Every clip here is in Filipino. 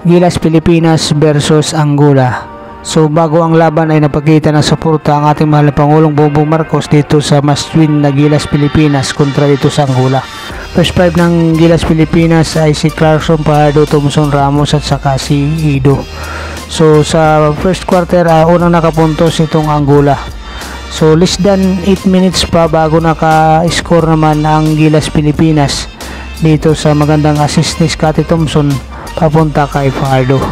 Gilas Pilipinas versus Angola. So bago ang laban ay napakita ng suporta ang ating mahal na Pangulong Bongbong Marcos dito sa must-win na Gilas Pilipinas kontra dito sa Angola. First five ng Gilas Pilipinas ay si Clarkson, Fajardo, Thompson, Ramos at saka si Ido. So sa first quarter unang nakapuntos itong Angola. So less than 8 minutes pa bago naka-score naman ang Gilas Pilipinas dito sa magandang assist ni Scottie Thompson papunta kay Fajardo.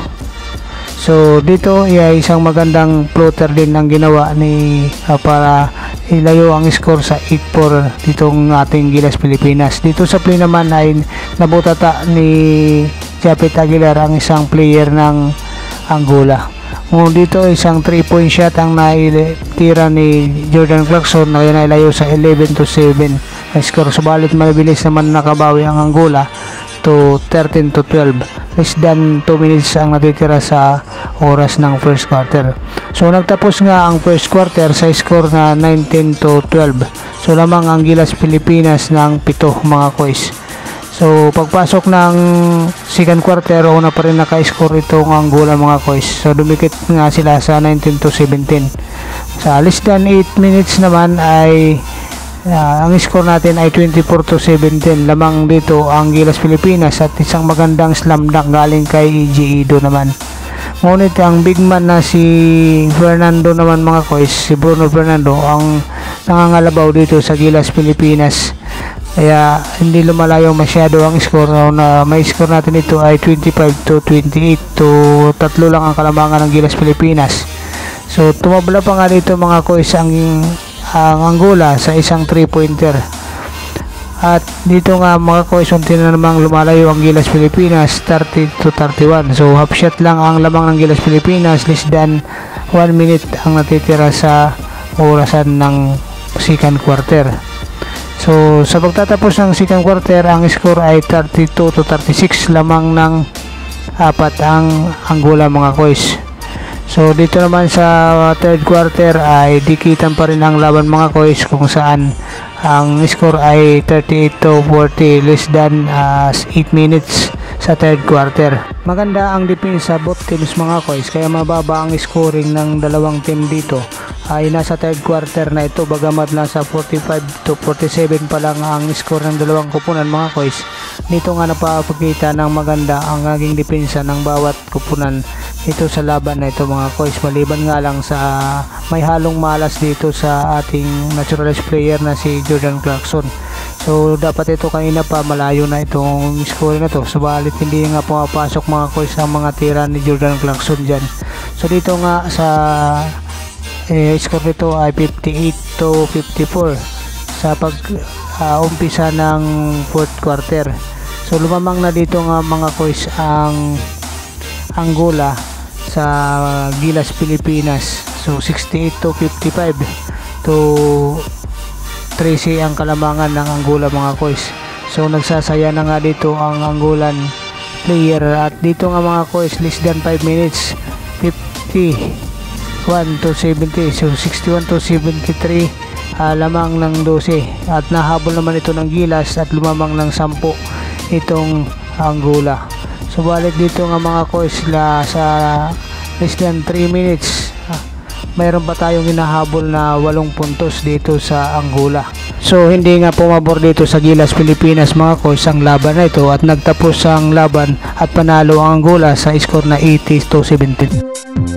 So dito ay isang magandang floater din ang ginawa ni para ilayo ang score sa 8-4 ditong ating Gilas Pilipinas. Dito sa play naman ay nabutata ni Japet Aguilar ang isang player ng Angola. Ngunit dito isang 3-point shot ang naitira ni Jordan Clarkson na nailayo sa 11-7 na score. Subalit mabilis naman nakabawi ang Angola to 13-12. Less than 2 minutes ang natitira sa oras ng first quarter. So nagtapos nga ang first quarter sa score na 19-12. So lamang ang Gilas Pilipinas ng 7 mga kois. So pagpasok ng second quarter, una pa rin naka-score itong Angola mga kois. So dumikit nga sila sa 19-17. Sa less than 8 minutes naman ay ang score natin ay 24-17. Lamang dito ang Gilas Pilipinas at isang magandang slam dunk galing kay EJ Ido naman. Ngunit ang big man na si Fernando naman mga kois, si Bruno Fernando ang nangangalabaw dito sa Gilas Pilipinas. Kaya hindi lumalayo masyado ang score. Na may score natin ito ay 25-28. To tatlo lang ang kalamangan ng Gilas Pilipinas. So tumabla pa nga dito mga kois ang Angola sa isang 3-pointer. At dito nga mga kois, unti na namang lumalayo ang Gilas Pilipinas 30-31. So half shot lang ang lamang ng Gilas Pilipinas, less than 1 minute ang natitira sa orasan ng second quarter. So sa pagtatapos ng second quarter, ang score ay 32-36. Lamang ng 4 ang Angola mga kois. So dito naman sa third quarter ay dikitan pa rin ang laban mga kois, kung saan ang score ay 38-40, less than 8 minutes sa third quarter. Maganda ang depensa both teams mga kois, kaya mababa ang scoring ng dalawang team dito. Ay nasa third quarter na ito, bagamat nasa 45-47 pa lang ang score ng dalawang kupunan mga kois. Dito nga napapakita ng maganda ang naging depensa ng bawat kupunan ito sa laban na ito mga kois, maliban nga lang sa may halong malas dito sa ating naturalized player na si Jordan Clarkson. So dapat ito kanina pa malayo na itong score na to, subalit hindi nga pumapasok mga kois ang mga tira ni Jordan Clarkson dyan. So dito nga sa score nito ay 58-54 sa pag umpisa ng fourth quarter. So lumamang na dito nga mga kois ang Angola sa Gilas Pilipinas. So 68-55 to 13 ang kalamangan ng Angola mga kois. So nagsasaya na nga dito ang Angolan player, at dito nga mga kois less than 5 minutes, 51-70. So 61-73 lamang ng 12, at nahabol naman ito ng Gilas at lumamang ng 10 itong Angola. Subalit dito nga mga kois sa less than 3 minutes mayroon pa tayong hinahabol na 8 puntos dito sa Angola. So hindi nga pumabor dito sa Gilas Pilipinas mga kois ang laban na ito, at nagtapos ang laban at panalo ang Angola sa score na 80-17.